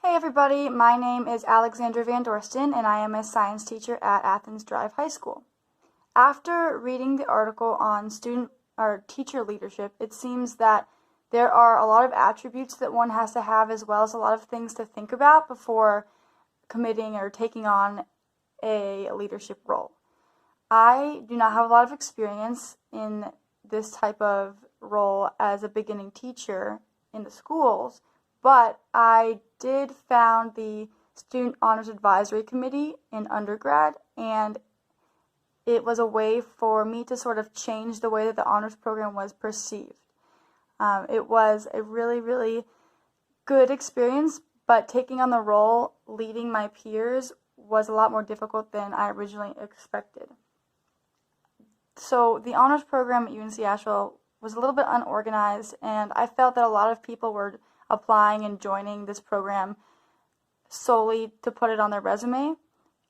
Hey everybody, my name is Alexandra Van Dorsten and I am a science teacher at Athens Drive High School. After reading the article on student or teacher leadership, it seems that there are a lot of attributes that one has to have as well as a lot of things to think about before committing or taking on a leadership role. I do not have a lot of experience in this type of role as a beginning teacher in the schools, but I did found the Student Honors Advisory Committee in undergrad, and it was a way for me to sort of change the way that the honors program was perceived. It was a really, really good experience, but taking on the role, leading my peers, was a lot more difficult than I originally expected. So the honors program at UNC Asheville was a little bit unorganized, and I felt that a lot of people were applying and joining this program solely to put it on their resume.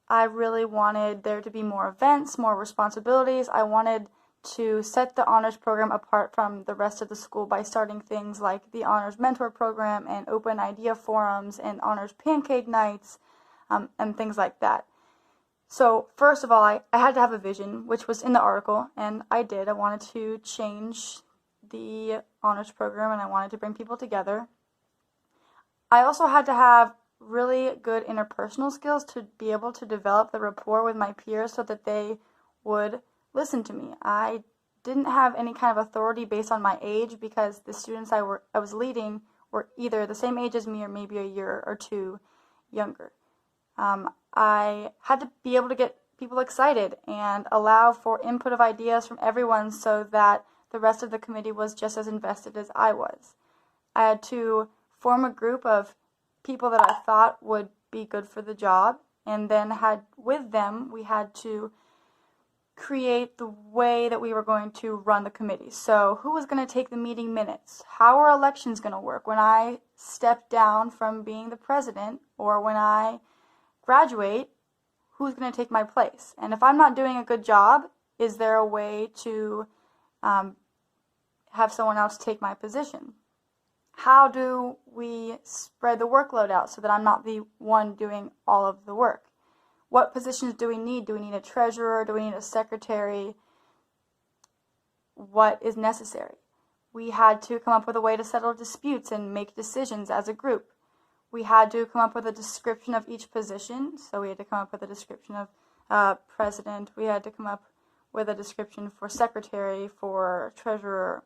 I really wanted there to be more events, more responsibilities. I wanted to set the honors program apart from the rest of the school by starting things like the honors mentor program and open idea forums and honors pancake nights and things like that. So first of all, I had to have a vision, which was in the article, and I did. I wanted to change the honors program, and I wanted to bring people together. I also had to have really good interpersonal skills to be able to develop the rapport with my peers so that they would listen to me. I didn't have any kind of authority based on my age because the students I was leading were either the same age as me or maybe a year or two younger. I had to be able to get people excited and allow for input of ideas from everyone so that the rest of the committee was just as invested as I was. I had to form a group of people that I thought would be good for the job, and then with them we had to create the way that we were going to run the committee. So who was going to take the meeting minutes? How are elections going to work? When I step down from being the president or when I graduate, who's going to take my place? And if I'm not doing a good job, is there a way to have someone else take my position? How do we spread the workload out so that I'm not the one doing all of the work? What positions do we need? Do we need a treasurer? Do we need a secretary? What is necessary? We had to come up with a way to settle disputes and make decisions as a group. We had to come up with a description of each position. So we had to come up with a description of president. We had to come up with a description for secretary, for treasurer.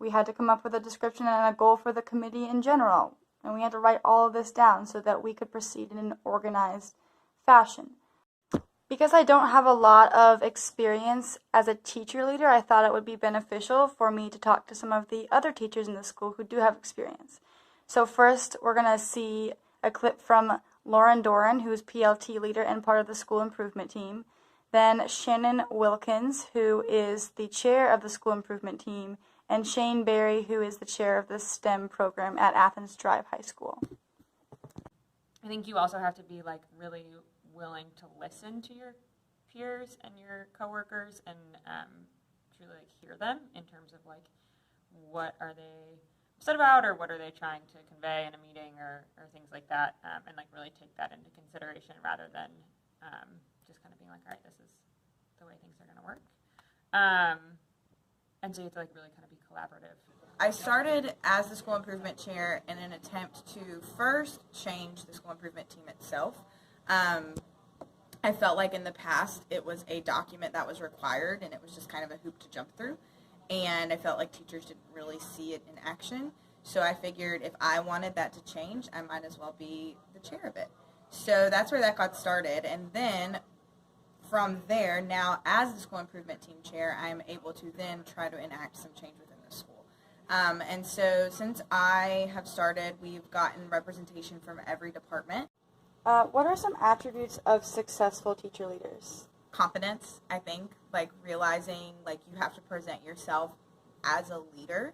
We had to come up with a description and a goal for the committee in general. And we had to write all of this down so that we could proceed in an organized fashion. Because I don't have a lot of experience as a teacher leader, I thought it would be beneficial for me to talk to some of the other teachers in the school who do have experience. So first, we're going to see a clip from Lauren Doran, who is PLT leader and part of the school improvement team. Then Shannon Wilkins, who is the chair of the school improvement team, and Shane Berry, who is the chair of the STEM program at Athens Drive High School. I think you also have to be really willing to listen to your peers and your coworkers and truly hear them in terms of what are they upset about or what are they trying to convey in a meeting or things like that, and really take that into consideration rather than just kind of being all right, this is the way things are going to work. And so you have to really kind of be collaborative. I started as the school improvement chair in an attempt to first change the school improvement team itself. I felt like in the past it was a document that was required and it was just kind of a hoop to jump through. And I felt like teachers didn't really see it in action. So I figured if I wanted that to change, I might as well be the chair of it. So that's where that got started. And then from there, now as the school improvement team chair, I'm able to then try to enact some change within the school. And so since I have started, we've gotten representation from every department. What are some attributes of successful teacher leaders? Confidence, I think, realizing you have to present yourself as a leader,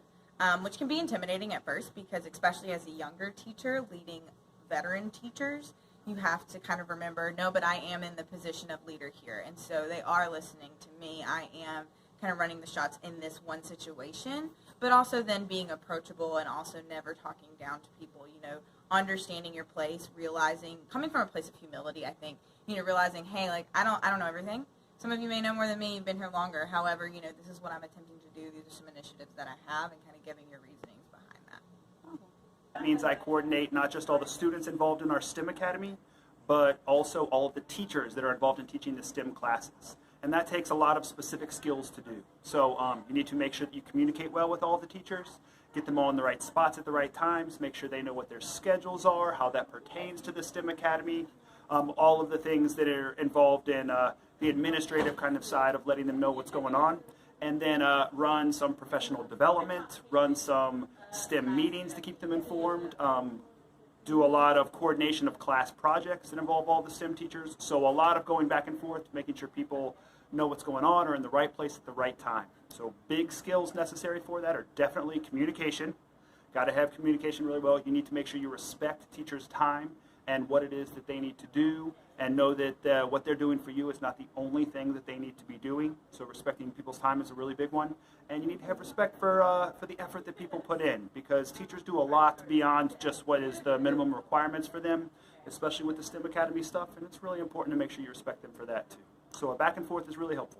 which can be intimidating at first because especially as a younger teacher leading veteran teachers, you have to kind of remember, no, but I am in the position of leader here. And so they are listening to me. I am kind of running the shots in this one situation, but also then being approachable and also never talking down to people, understanding your place, realizing, coming from a place of humility, I think, realizing, hey, like, I don't know everything. Some of you may know more than me, you've been here longer. However, this is what I'm attempting to do. These are some initiatives that I have, and kind of giving your reasonings behind that. That means I coordinate not just all the students involved in our STEM Academy, but also all of the teachers that are involved in teaching the STEM classes. And that takes a lot of specific skills to do. So you need to make sure that you communicate well with all the teachers, get them all in the right spots at the right times, make sure they know what their schedules are, how that pertains to the STEM Academy, all of the things that are involved in the administrative kind of side of letting them know what's going on. And then run some professional development, run some STEM meetings to keep them informed, do a lot of coordination of class projects that involve all the STEM teachers. So a lot of going back and forth, making sure people know what's going on or in the right place at the right time. So big skills necessary for that are definitely communication. Got to have communication really well. You need to make sure you respect teachers' time and what it is that they need to do, and know that what they're doing for you is not the only thing that they need to be doing. So respecting people's time is a really big one. And you need to have respect for the effort that people put in, because teachers do a lot beyond just what is the minimum requirements for them, especially with the STEM Academy stuff, and it's really important to make sure you respect them for that too. So a back and forth is really helpful.